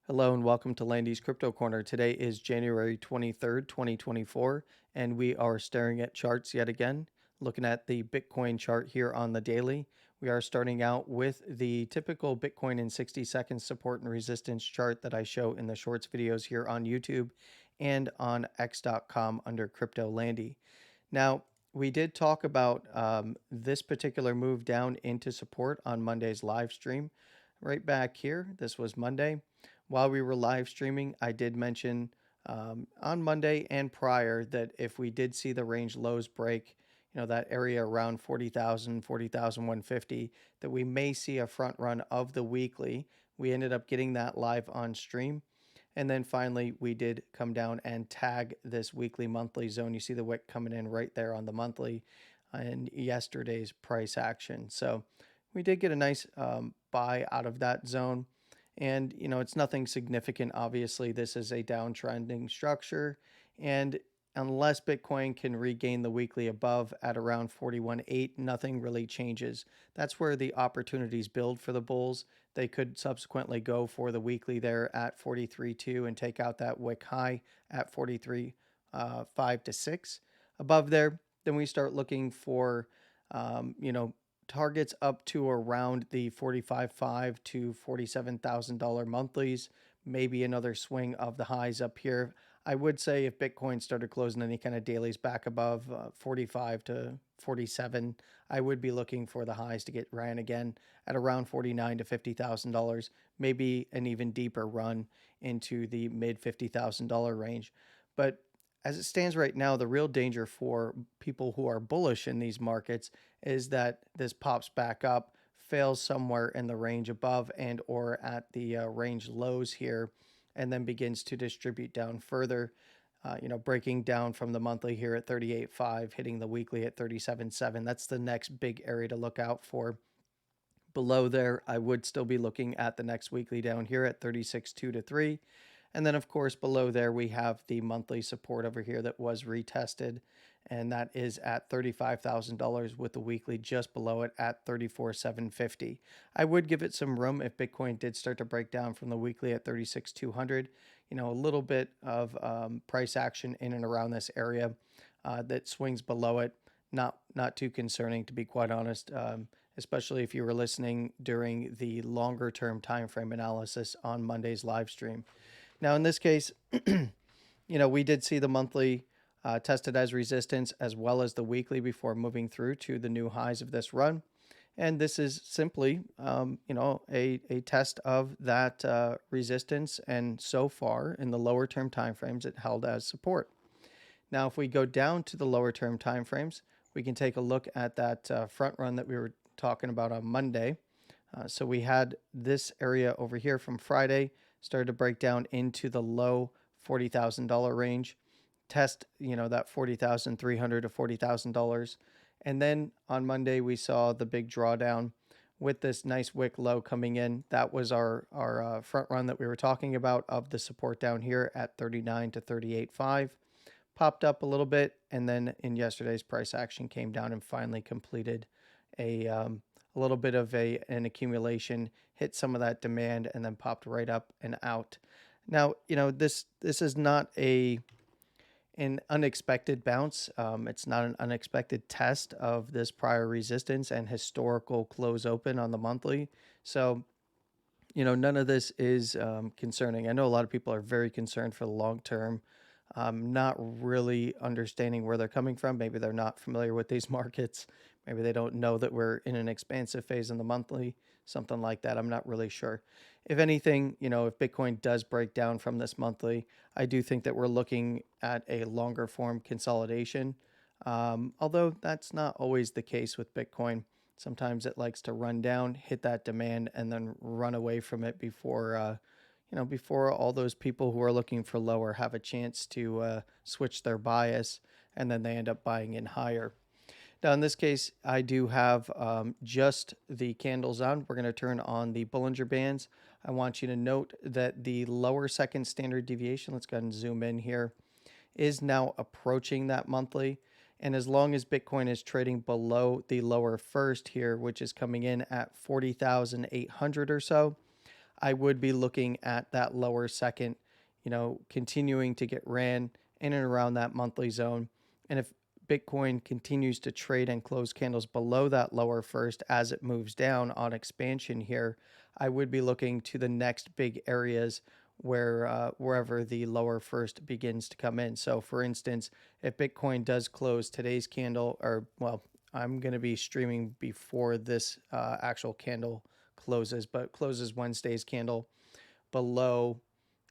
Hello and welcome to Landy's Crypto Corner. Today is January 23rd, 2024, and we are staring at charts yet again. Looking at the Bitcoin chart here on the daily, we are starting out with the typical Bitcoin in 60 seconds support and resistance chart that I show in the shorts videos here on YouTube and on x.com under Crypto Landy. Now, we did talk about this particular move down into support on Monday's live stream. Right back here, this was Monday. While we were live streaming, I did mention on Monday and prior that if we did see the range lows break, that area around 40,000, 40,150, that we may see a front run of the weekly. We ended up getting that live on stream. And then finally, we did come down and tag this weekly monthly zone. You see the wick coming in right there on the monthly in yesterday's price action. So we did get a nice buy out of that zone. And, it's nothing significant. Obviously, this is a downtrending structure. And unless Bitcoin can regain the weekly above at around 41.8, nothing really changes. That's where the opportunities build for the bulls. They could subsequently go for the weekly there at 43.2 and take out that wick high at 43.5 to 6. Above there, then we start looking for, targets up to around the $45,500 to $47,000 monthlies, maybe another swing of the highs up here. I would say if Bitcoin started closing any kind of dailies back above 45 to 47, I would be looking for the highs to get ran again at around $49,000 to $50,000, maybe an even deeper run into the mid $50,000 range. But as it stands right now, the real danger for people who are bullish in these markets is that this pops back up, fails somewhere in the range above and or at the range lows here, and then begins to distribute down further, breaking down from the monthly here at 38.5, hitting the weekly at 37.7. That's the next big area to look out for. Below there, I would still be looking at the next weekly down here at 36.2 to 3. And then, of course, below there, we have the monthly support over here that was retested, and that is at $35,000 with the weekly just below it at 34,750. I would give it some room if Bitcoin did start to break down from the weekly at 36,200. A little bit of price action in and around this area that swings below it. Not too concerning, to be quite honest, especially if you were listening during the longer term time frame analysis on Monday's live stream. Now, in this case, we did see the monthly tested as resistance as well as the weekly before moving through to the new highs of this run. And this is simply, a test of that resistance. And so far, in the lower term timeframes, it held as support. Now, if we go down to the lower term timeframes, we can take a look at that front run that we were talking about on Monday. So we had this area over here from Friday started to break down into the low $40,000 range, test, that $40,300 to $40,000. And then on Monday, we saw the big drawdown with this nice wick low coming in. That was our front run that we were talking about of the support down here at 39 to 38.5. Popped up a little bit, and then in yesterday's price action came down and finally completed a little bit of an accumulation, hit some of that demand, and then popped right up and out. Now, this is not an unexpected bounce. It's not an unexpected test of this prior resistance and historical close open on the monthly. So, none of this is concerning. I know a lot of people are very concerned for the long term, not really understanding where they're coming from. Maybe they're not familiar with these markets. Maybe they don't know that we're in an expansive phase in the monthly, something like that. I'm not really sure. If anything, if Bitcoin does break down from this monthly, I do think that we're looking at a longer form consolidation. Although that's not always the case with Bitcoin. Sometimes it likes to run down, hit that demand, and then run away from it before all those people who are looking for lower have a chance to switch their bias, and then they end up buying in higher. Now, in this case, I do have just the candles on. We're going to turn on the Bollinger Bands. I want you to note that the lower second standard deviation, let's go ahead and zoom in here, is now approaching that monthly. And as long as Bitcoin is trading below the lower first here, which is coming in at 40,800 or so, I would be looking at that lower second, continuing to get ran in and around that monthly zone. And if Bitcoin continues to trade and close candles below that lower first as it moves down on expansion here, I would be looking to the next big areas wherever the lower first begins to come in. So, for instance, if Bitcoin does close today's candle, or well, I'm going to be streaming before this actual candle closes, but closes Wednesday's candle below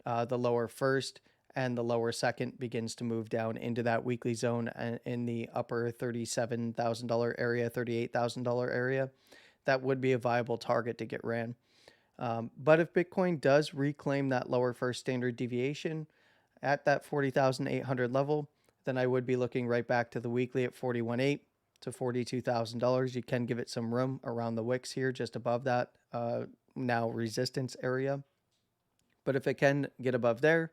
the lower first, and the lower second begins to move down into that weekly zone in the upper $37,000 area, $38,000 area. That would be a viable target to get ran. But if Bitcoin does reclaim that lower first standard deviation at that 40,800 level, then I would be looking right back to the weekly at 41.8 to $42,000. You can give it some room around the wicks here, just above that now resistance area. But if it can get above there,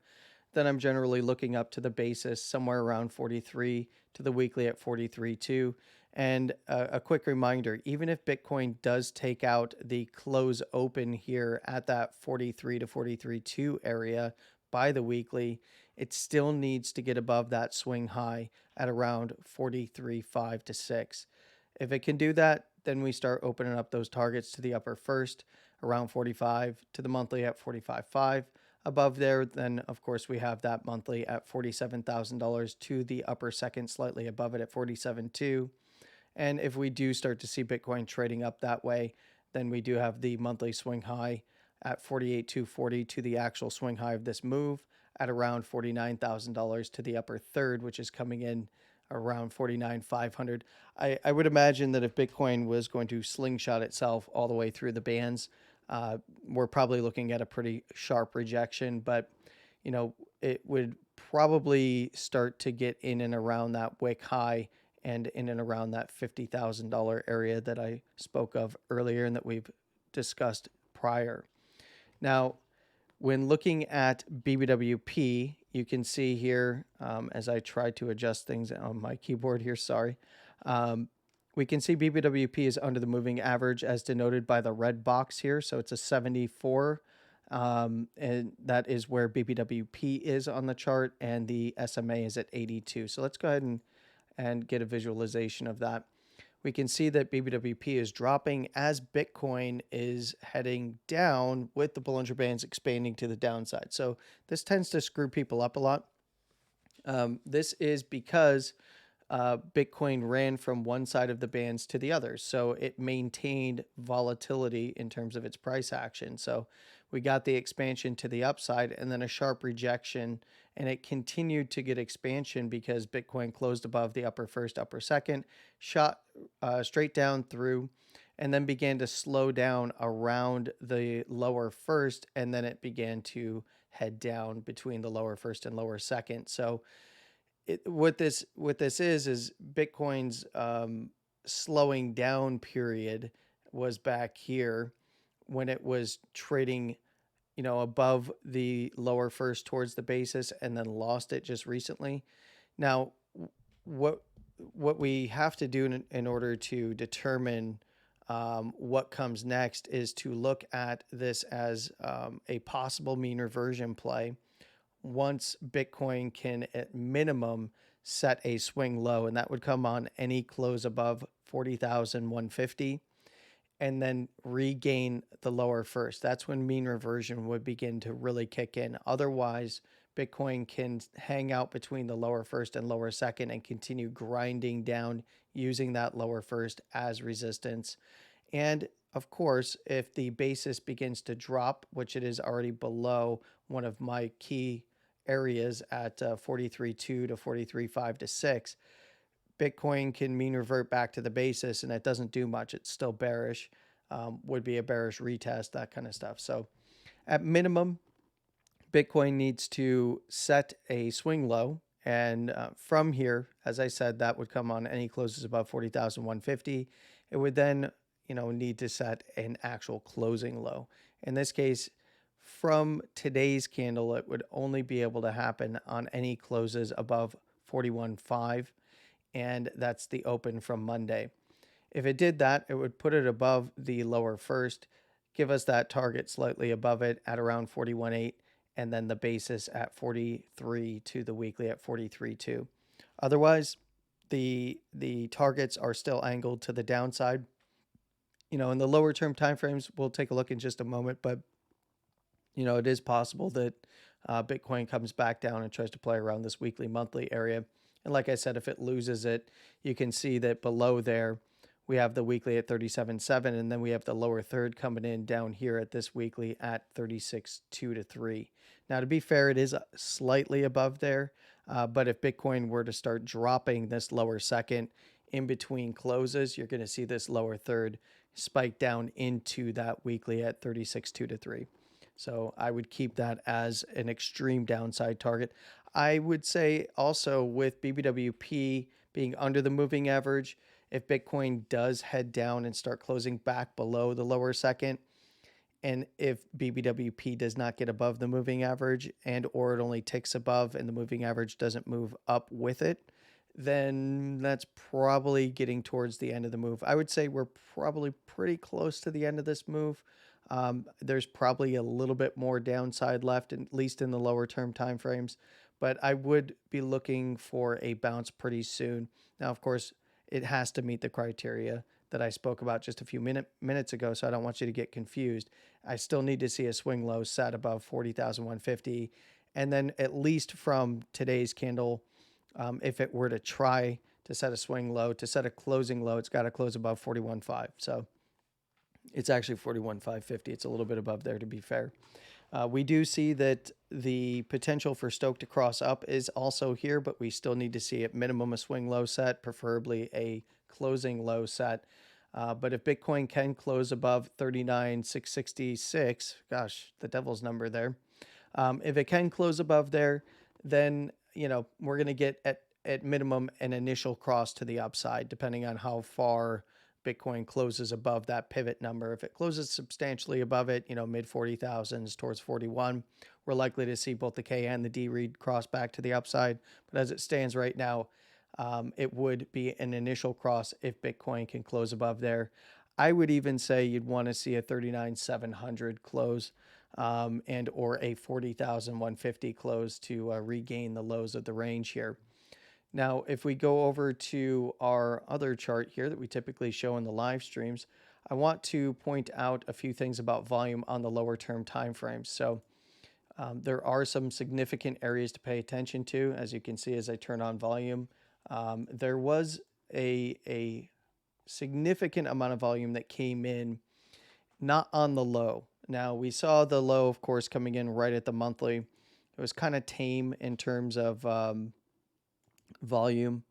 then I'm generally looking up to the basis somewhere around 43 to the weekly at 43.2. And a quick reminder, even if Bitcoin does take out the close open here at that 43 to 43.2 area by the weekly, it still needs to get above that swing high at around 43.5 to 6. If it can do that, then we start opening up those targets to the upper first around 45, to the monthly at 45.5. Above there, then of course we have that monthly at $47,000, to the upper second, slightly above it at 47.2. And if we do start to see Bitcoin trading up that way, then we do have the monthly swing high at 48,240, to the actual swing high of this move at around $49,000, to the upper third, which is coming in around 49,500. I would imagine that if Bitcoin was going to slingshot itself all the way through the bands, we're probably looking at a pretty sharp rejection, but it would probably start to get in and around that wick high and in and around that $50,000 area that I spoke of earlier and that we've discussed prior. Now, when looking at BBWP, you can see here, as I try to adjust things on my keyboard here, sorry, we can see BBWP is under the moving average as denoted by the red box here. So it's a 74, and that is where BBWP is on the chart, and the SMA is at 82. So let's go ahead and get a visualization of that. We can see that BBWP is dropping as Bitcoin is heading down, with the Bollinger Bands expanding to the downside. So this tends to screw people up a lot. This is because Bitcoin ran from one side of the bands to the other. So it maintained volatility in terms of its price action. So we got the expansion to the upside and then a sharp rejection, and it continued to get expansion because Bitcoin closed above the upper first, upper second, shot straight down through, and then began to slow down around the lower first, and then it began to head down between the lower first and lower second. So what this is Bitcoin's slowing down period was back here when it was trading, above the lower first towards the basis, and then lost it just recently. Now, what we have to do in order to determine what comes next is to look at this as a possible mean reversion play once Bitcoin can at minimum set a swing low, and that would come on any close above 40,150, and then regain the lower first. That's when mean reversion would begin to really kick in. Otherwise, Bitcoin can hang out between the lower first and lower second and continue grinding down using that lower first as resistance. And of course, if the basis begins to drop, which it is already below one of my key areas at 43.2 to 43.5 to 6, Bitcoin can mean revert back to the basis, and it doesn't do much. It's still bearish, would be a bearish retest, that kind of stuff. So at minimum, Bitcoin needs to set a swing low. And from here, as I said, that would come on any closes above 40,150. It would then, need to set an actual closing low. In this case, from today's candle, it would only be able to happen on any closes above 41.5, and that's the open from Monday. If it did that, it would put it above the lower first, give us that target slightly above it at around 41.8, and then the basis at 43.2, the weekly at 43.2. Otherwise, the targets are still angled to the downside. In the lower term timeframes, we'll take a look in just a moment, but it is possible that Bitcoin comes back down and tries to play around this weekly, monthly area. And like I said, if it loses it, you can see that below there, we have the weekly at 37.7, and then we have the lower third coming in down here at this weekly at 36.2 to 3. Now, to be fair, it is slightly above there, but if Bitcoin were to start dropping this lower second in between closes, you're going to see this lower third spike down into that weekly at 36.2 to 3. So I would keep that as an extreme downside target. I would say also with BBWP being under the moving average, if Bitcoin does head down and start closing back below the lower second, and if BBWP does not get above the moving average and or it only ticks above and the moving average doesn't move up with it, then that's probably getting towards the end of the move. I would say we're probably pretty close to the end of this move. There's probably a little bit more downside left, at least in the lower term timeframes, but I would be looking for a bounce pretty soon. Now, of course, it has to meet the criteria that I spoke about just a few minutes ago, so I don't want you to get confused. I still need to see a swing low set above 40,150, and then at least from today's candle, if it were to try to set a swing low, to set a closing low, it's got to close above 41.5. So it's actually 41,550. It's a little bit above there, to be fair. We do see that the potential for Stoke to cross up is also here, but we still need to see at minimum a swing low set, preferably a closing low set. But if Bitcoin can close above 39,666, gosh, the devil's number there. If it can close above there, then we're going to get at minimum an initial cross to the upside, depending on how far Bitcoin closes above that pivot number. If it closes substantially above it, mid 40,000s towards 41, we're likely to see both the K and the D read cross back to the upside. But as it stands right now, it would be an initial cross if Bitcoin can close above there. I would even say you'd want to see a 39,700 close and or a 40,150 close to regain the lows of the range here. Now, if we go over to our other chart here that we typically show in the live streams, I want to point out a few things about volume on the lower term time frames. So there are some significant areas to pay attention to. As you can see, as I turn on volume, there was a significant amount of volume that came in not on the low. Now, we saw the low, of course, coming in right at the monthly. It was kind of tame in terms of volume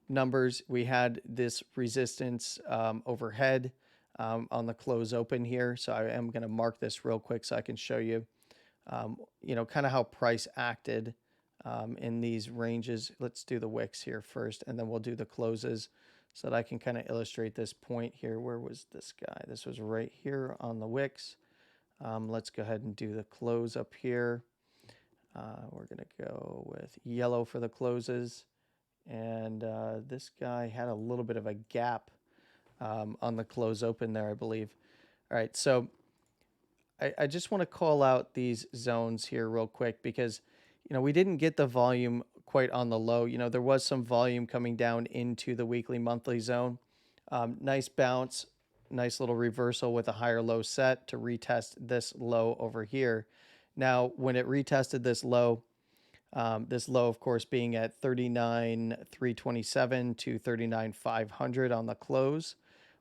numbers. We had this resistance overhead on the close open here. So I am going to mark this real quick so I can show you, kind of how price acted in these ranges. Let's do the wicks here first, and then we'll do the closes so that I can kind of illustrate this point here. Where was this guy? This was right here on the wicks. Let's go ahead and do the close up here. We're going to go with yellow for the closes. And this guy had a little bit of a gap on the close open there, I believe. All right, so I just want to call out these zones here real quick because, we didn't get the volume quite on the low. There was some volume coming down into the weekly, monthly zone. Nice bounce, nice little reversal with a higher low set to retest this low over here. Now, when it retested this low, of course, being at 39,327 to 39,500 on the close.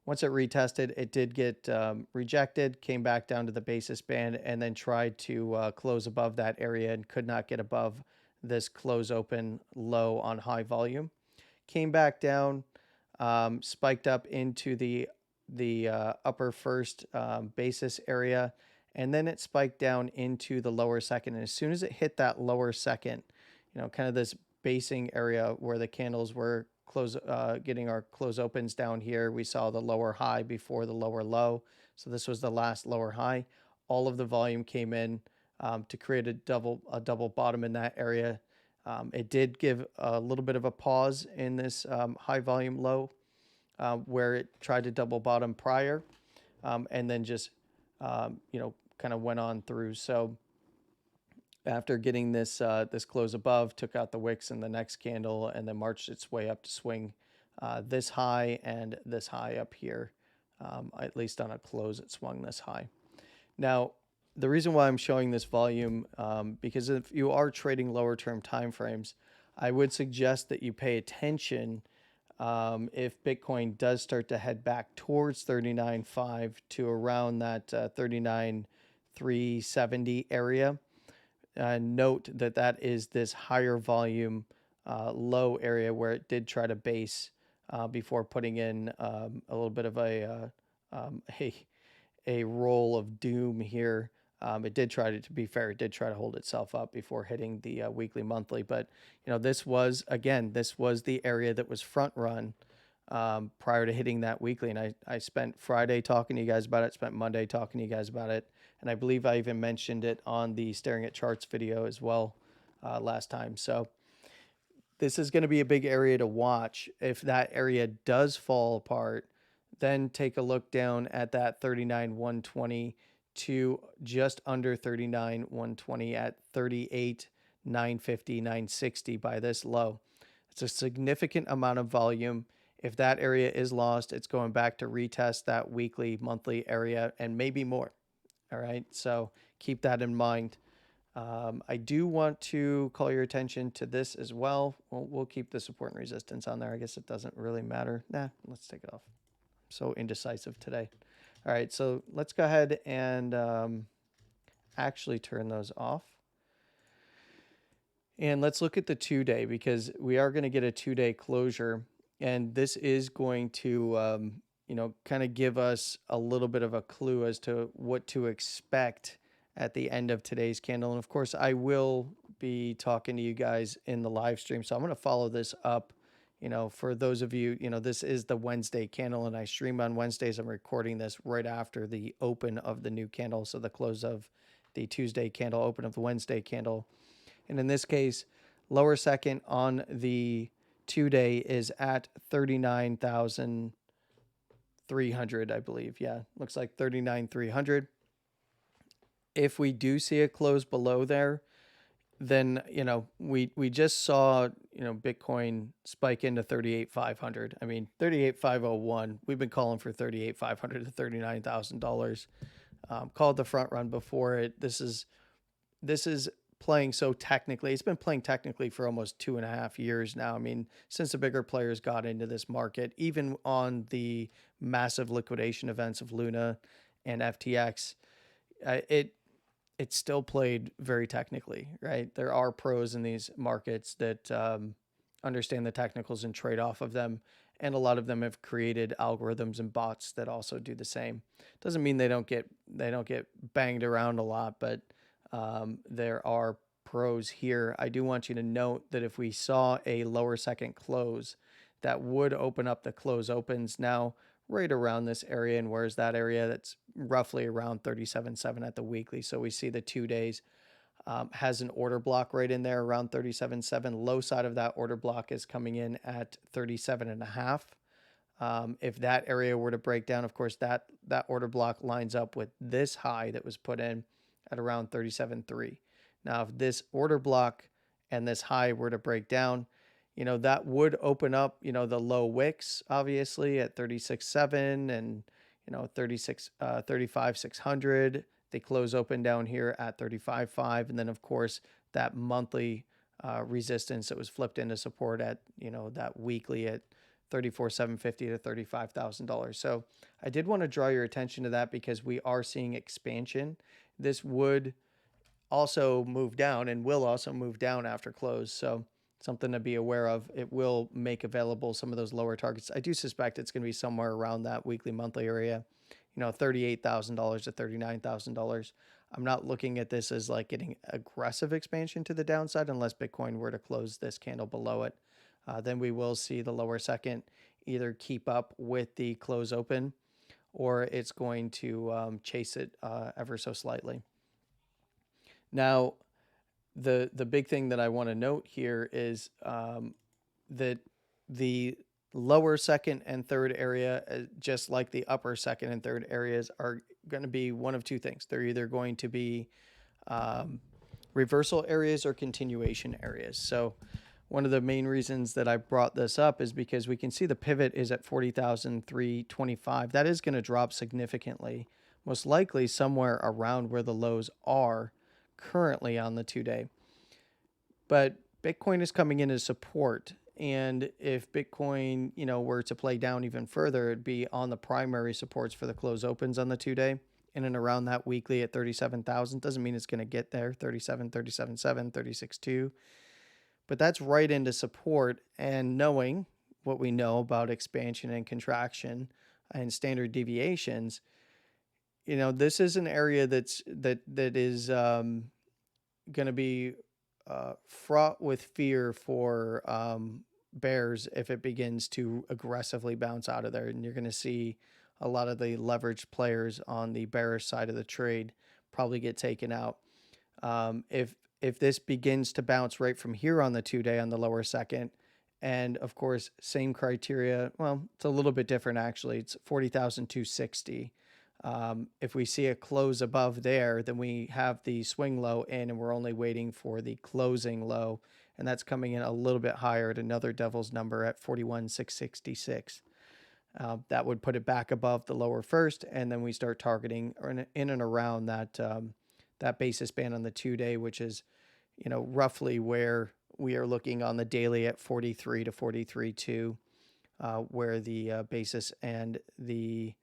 Once it retested, it did get rejected, came back down to the basis band, and then tried to close above that area and could not get above this close open low on high volume. Came back down, spiked up into the upper first basis area, and then it spiked down into the lower second. And as soon as it hit that lower second, kind of this basing area where the candles were getting our close opens down here, we saw the lower high before the lower low. So this was the last lower high. All of the volume came in to create a double bottom in that area. It did give a little bit of a pause in this high volume low where it tried to double bottom prior and then just kind of went on through. So after getting this close above, took out the wicks in the next candle, and then marched its way up to swing this high and this high up here. At least on a close, it swung this high. Now, the reason why I'm showing this volume, because if you are trading lower term time frames, I would suggest that you pay attention if Bitcoin does start to head back towards 39.5 to around that 39,370 area. Note that that is this higher volume low area where it did try to base before putting in a little bit of a roll of doom here. It did try to be fair, it did try to hold itself up before hitting the weekly monthly. But, this was the area that was front run prior to hitting that weekly. And I spent Friday talking to you guys about it, spent Monday talking to you guys about it. And I believe I even mentioned it on the Staring at Charts video as well last time. So this is going to be a big area to watch. If that area does fall apart, then take a look down at that 39,120 to just under 39,120 at 38,950, 960 by this low. It's a significant amount of volume. If that area is lost, it's going back to retest that weekly, monthly area and maybe more. All right, so keep that in mind. I do want to call your attention to this as well. We'll keep the support and resistance on there. I guess it doesn't really matter. Nah, let's take it off. I'm so indecisive today. All right, so let's go ahead and actually turn those off. And let's look at the 2-day, because we are going to get a 2-day closure. And this is going to, kind of give us a little bit of a clue as to what to expect at the end of today's candle. And of course, I will be talking to you guys in the live stream. So I'm going to follow this up. For those of you, this is the Wednesday candle, and I stream on Wednesdays. I'm recording this right after the open of the new candle. So the close of the Tuesday candle, open of the Wednesday candle. And in this case, lower second on the 2-day is at 39,300, I believe. Yeah, looks like 39,300. If we do see a close below there, then we just saw Bitcoin spike into 38,500. I mean 38,501. We've been calling for 38,500 to $39,000. Called the front run before it. This is playing so technically. It's been playing technically for almost 2.5 years now. I mean, since the bigger players got into this market, even on the massive liquidation events of Luna and FTX, it still played very technically, right? There are pros in these markets that understand the technicals and trade off of them. And a lot of them have created algorithms and bots that also do the same. Doesn't mean they don't get banged around a lot, but there are pros here. I do want you to note that if we saw a lower second close, that would open up the close opens now right around this area. And where's that area? That's roughly around 37.7 at the weekly. So we see the 2 days has an order block right in there around 37.7. Low side of that order block is coming in at 37.5. If that area were to break down, of course, that order block lines up with this high that was put in at around 37.3. Now, if this order block and this high were to break down, that would open up, the low wicks, obviously, at 36.7 and, 35,600. They close open down here at 35.5. And then, of course, that monthly resistance that was flipped into support at, that weekly at 34,750 to $35,000. So I did want to draw your attention to that because we are seeing expansion. This would also move down and will also move down after close. So something to be aware of. It will make available some of those lower targets. I do suspect it's going to be somewhere around that weekly, monthly area, $38,000 to $39,000. I'm not looking at this as like getting aggressive expansion to the downside unless Bitcoin were to close this candle below it. Then we will see the lower second either keep up with the close open or it's going to chase it ever so slightly. Now, the big thing that I want to note here is that the Lower second and third area, just like the upper second and third areas, are going to be one of two things. They're either going to be um, reversal areas or continuation areas. So one of the main reasons that I brought this up is because we can see the pivot is at 40,325. That is going to drop significantly, most likely somewhere around where the lows are currently on the 2-day. But Bitcoin is coming in as support. And if Bitcoin, were to play down even further, it'd be on the primary supports for the close opens on the 2-day, in and around that weekly at 37,000. Doesn't mean it's going to get there, 37, 37.7, 36.2. But that's right into support. And knowing what we know about expansion and contraction and standard deviations, this is an area that is going to be fraught with fear for bears if it begins to aggressively bounce out of there. And you're going to see a lot of the leveraged players on the bearish side of the trade probably get taken out. If this begins to bounce right from here on the 2-day on the lower second, and of course, same criteria. Well, it's a little bit different actually. It's 40,260. If we see a close above there, then we have the swing low in, and we're only waiting for the closing low, and that's coming in a little bit higher at another devil's number at 41,666. That would put it back above the lower first, and then we start targeting in and around that basis band on the 2-day, which is, roughly where we are looking on the daily at 43 to 43.2, where the basis and the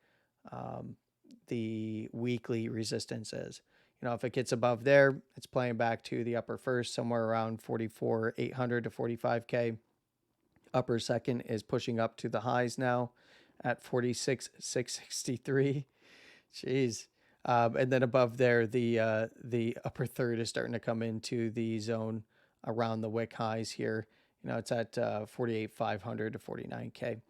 weekly resistance is. If it gets above there, it's playing back to the upper first, somewhere around 44,800 to 45K. Upper second is pushing up to the highs now at 46,663. Jeez. And then above there, the upper third is starting to come into the zone around the wick highs here. It's at 48,500 to 49K.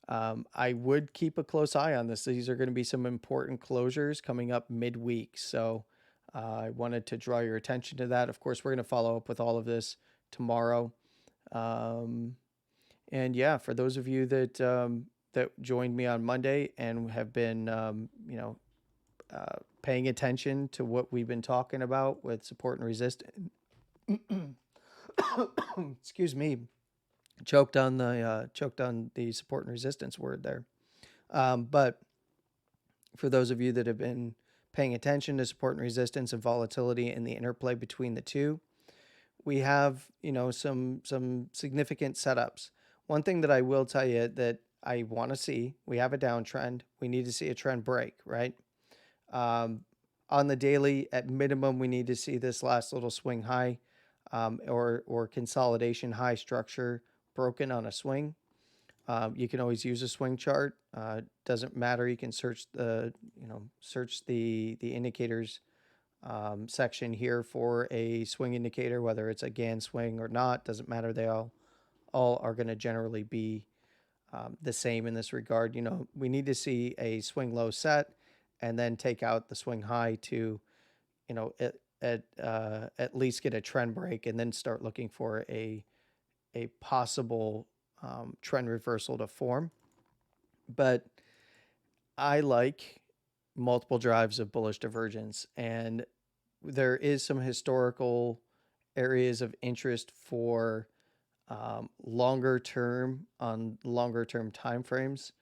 I would keep a close eye on this. These are going to be some important closures coming up midweek. So I wanted to draw your attention to that. Of course, we're going to follow up with all of this tomorrow. And yeah, for those of you that joined me on Monday and have been, paying attention to what we've been talking about with support and resistance. Excuse me. Choked on the support and resistance word there. But for those of you that have been paying attention to support and resistance and volatility and the interplay between the two, we have, some significant setups. One thing that I will tell you that I want to see, we have a downtrend. We need to see a trend break, right? On the daily, at minimum, we need to see this last little swing high or consolidation high structure broken on a swing. You can always use a swing chart. Doesn't matter. You can search the indicators section here for a swing indicator, whether it's a Gann swing or not. Doesn't matter. They all are going to generally be the same in this regard. We need to see a swing low set and then take out the swing high to, at least get a trend break, and then start looking for a possible trend reversal to form. But I like multiple drives of bullish divergence, and there is some historical areas of interest for longer term time frames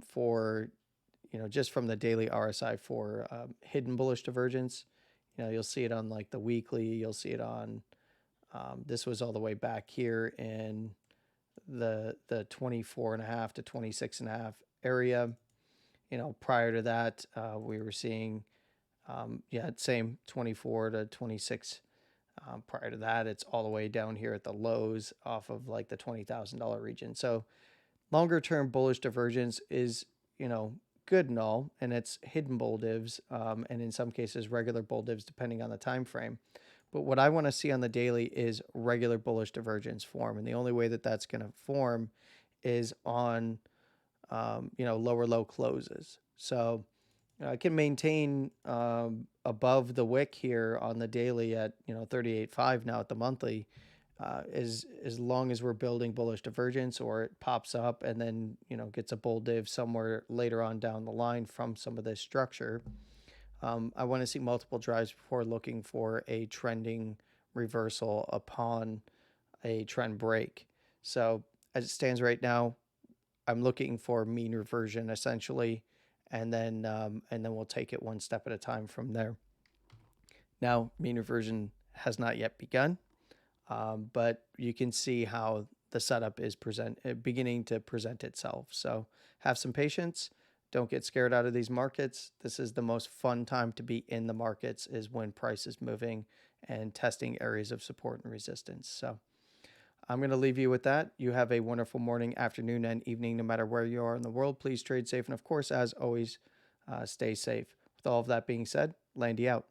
for just from the daily RSI for hidden bullish divergence. You'll see it on like the weekly. You'll see it on this was all the way back here in the 24.5 to 26.5 area. Prior to that, we were seeing same 24 to 26. Prior to that, it's all the way down here at the lows off of like the $20,000 region. So longer term bullish divergence is, good and all, and it's hidden bull divs, and in some cases regular bull divs depending on the time frame. But what I want to see on the daily is regular bullish divergence form, and the only way that that's going to form is on lower low closes. So I can maintain above the wick here on the daily at 38.5 now at the monthly, as long as we're building bullish divergence or it pops up and then gets a bull div somewhere later on down the line from some of this structure. I want to see multiple drives before looking for a trending reversal upon a trend break. So as it stands right now, I'm looking for mean reversion essentially, and then we'll take it one step at a time from there. Now, mean reversion has not yet begun, but you can see how the setup is beginning to present itself. So have some patience. Don't get scared out of these markets. This is the most fun time to be in the markets, is when price is moving and testing areas of support and resistance. So I'm going to leave you with that. You have a wonderful morning, afternoon, and evening, no matter where you are in the world. Please trade safe. And of course, as always, stay safe. With all of that being said, Landy out.